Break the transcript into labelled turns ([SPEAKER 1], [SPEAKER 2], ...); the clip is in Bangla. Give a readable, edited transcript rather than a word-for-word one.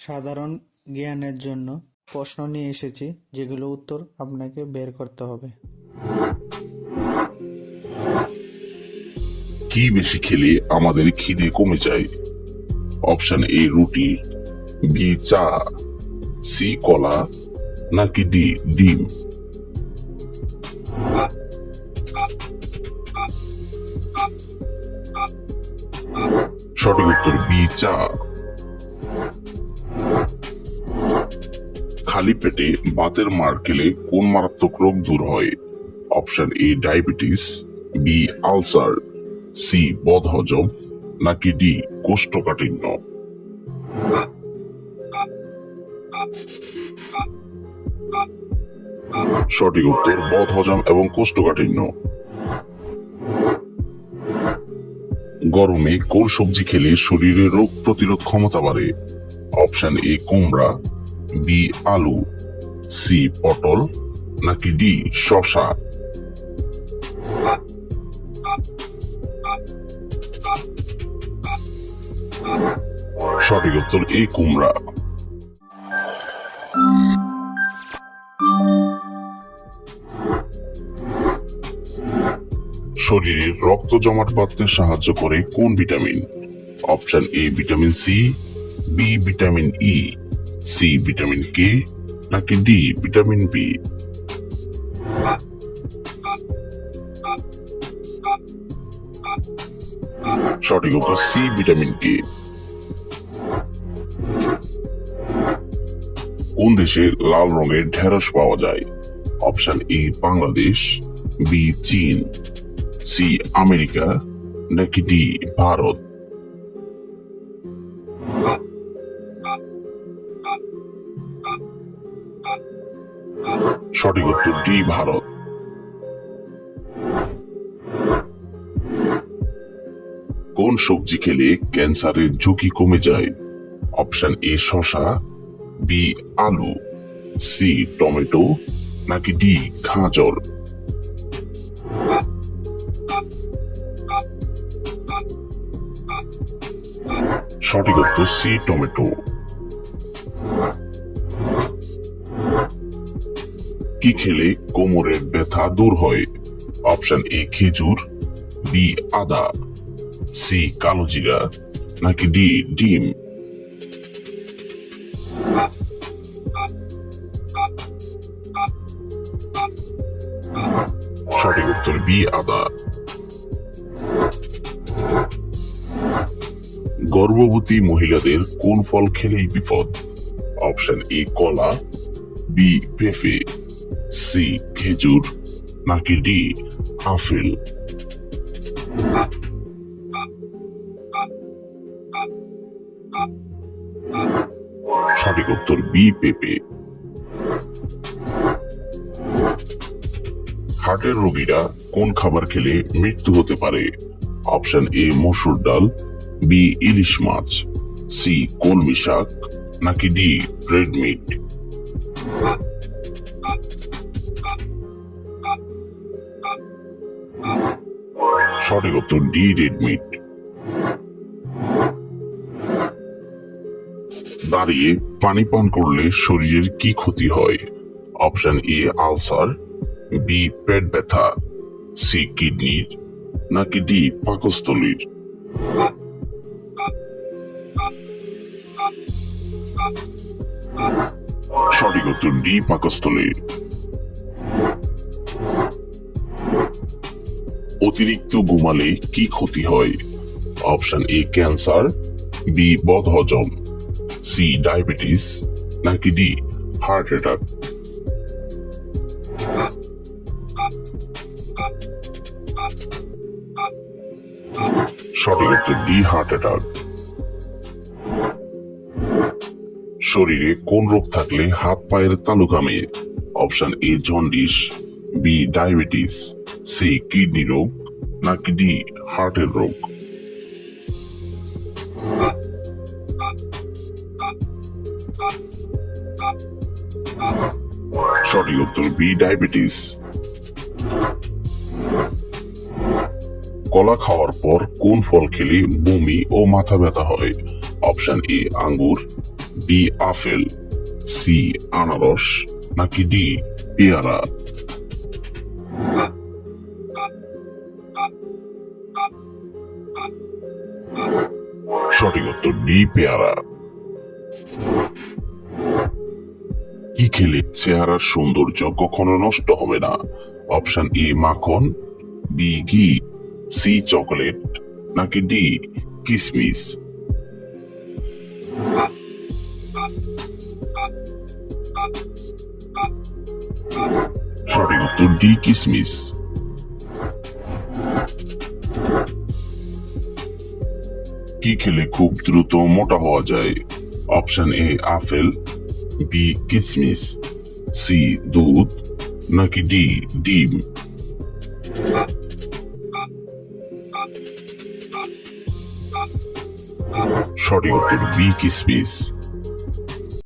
[SPEAKER 1] সাধারণ জ্ঞানের জন্য প্রশ্ন নিয়ে এসেছি, যেগুলো উত্তর আপনাকে বের করতে হবে।
[SPEAKER 2] কি বেশি খেলে আমাদের খিদে কমে যায়? অপশন এ রুটি, বি চা, সি কলা, নাকি ডি ডিম? সঠিক উত্তর বি চা। খালি পেটে বাতের মার খেলে কোন মারাত্মক রোগ দূর হয়? Option A diabetes, B ulcer, C বদহজম, নাকি ডি কোষ্ঠকাঠিন্য? সঠিক উত্তর বদহজম এবং কোষ্ঠকাঠিন্য। গরমে কোন সবজি খেলে শরীরে রোগ প্রতিরোধ ক্ষমতা বাড়ে? অপশন এ কুমড়া, বি আলু, সি পটল, নাকি ডি শসা? সঠিক উত্তর এ কুমড়া। শরীরে রক্ত জমাট বাঁধতে সাহায্য করে কোন vitamin? Option A vitamin C, B vitamin E, C vitamin K, নাকি ডি ভিটামিন বি? সঠিক উত্তর সি ভিটামিন কে। কোন দেশে লাল রঙের ঢেঁড়স পাওয়া যায়? অপশন এ বাংলাদেশ, বি চীন, সি আমেরিকা, নাকি ডি ভারত? সঠিক উত্তর ডি ভারত। কোন সবজি খেলে ক্যান্সারের ঝুঁকি কমে যায়? অপশন এ শসা, বি আলু, সি টমেটো, নাকি ডি গাজর? সঠিক উত্তর সি টমেটো। কি খেলে কোমরের ব্যথা দূর হয়? অপশন এ খেজুর, বি আদা, সি কালো জিরা, নাকি ডি ডিম? সঠিক উত্তর বি আদা। গর্ভবতী মহিলাদের কোন ফল খেলেই বিপদ? অপশন এ কলা, বি পেঁপে, সি খেজুর, নাকি ডি আপেল? সঠিক উত্তর বি পেঁপে। হার্টের রোগীরা কোন খাবার খেলে মৃত্যু হতে পারে? অপশন এ মসুর ডাল, বি ইলিশ মাছ, সি কলমি শাক, নাকি ডি রেড মিট? সঠিক উত্তর ডি রেড মিট। দাঁড়িয়ে পানি পান করলে শরীরের কি ক্ষতি হয়? অপশন এ আলসার, বি পেট ব্যথা, সি কিডনির, নাকি ডি পাকস্থলীর? সঠিক উত্তর ডি পাকস্থলী। অতিরিক্ত ঘুমালে কি ক্ষতি হয়? অপশন এ ক্যান্সার, বি বদহজম, সি ডায়াবেটিস, নাকি ডি হার্ট অ্যাটাক? সঠিক উত্তর ডি হার্ট অ্যাটাক। শরীরে কোন রোগ থাকলে হাত পায়ের তালু ঘামে? Option A jaundice, B diabetes, C kidney রোগ, নাকি ডি হার্টের রোগ? সঠিক উত্তর বি ডায়াবেটিস। কলা খাওয়ার পর কোন ফল খেলে বমি ও মাথা ব্যথা হয়? অপশন এ আঙ্গুর, বি আপেল, সি আনারস, নাকি ডি পেয়ারা। সঠিক উত্তর ডি পেয়ারা। কি খেলে চেহারার সৌন্দর্য কখনো নষ্ট হবে না? অপশন এ মাখন, বি ঘি, সি চকলেট, নাকি ডি কিসমিস। সঠিক উত্তর ডি কিসমিস। কি খেলে খুব দ্রুত মোটা হওয়া যায়? অপশন এ আপেল, বি কিসমিস, সি দুধ, নাকি ডি ডিম। সঠিক উত্তর বি কিসমিস।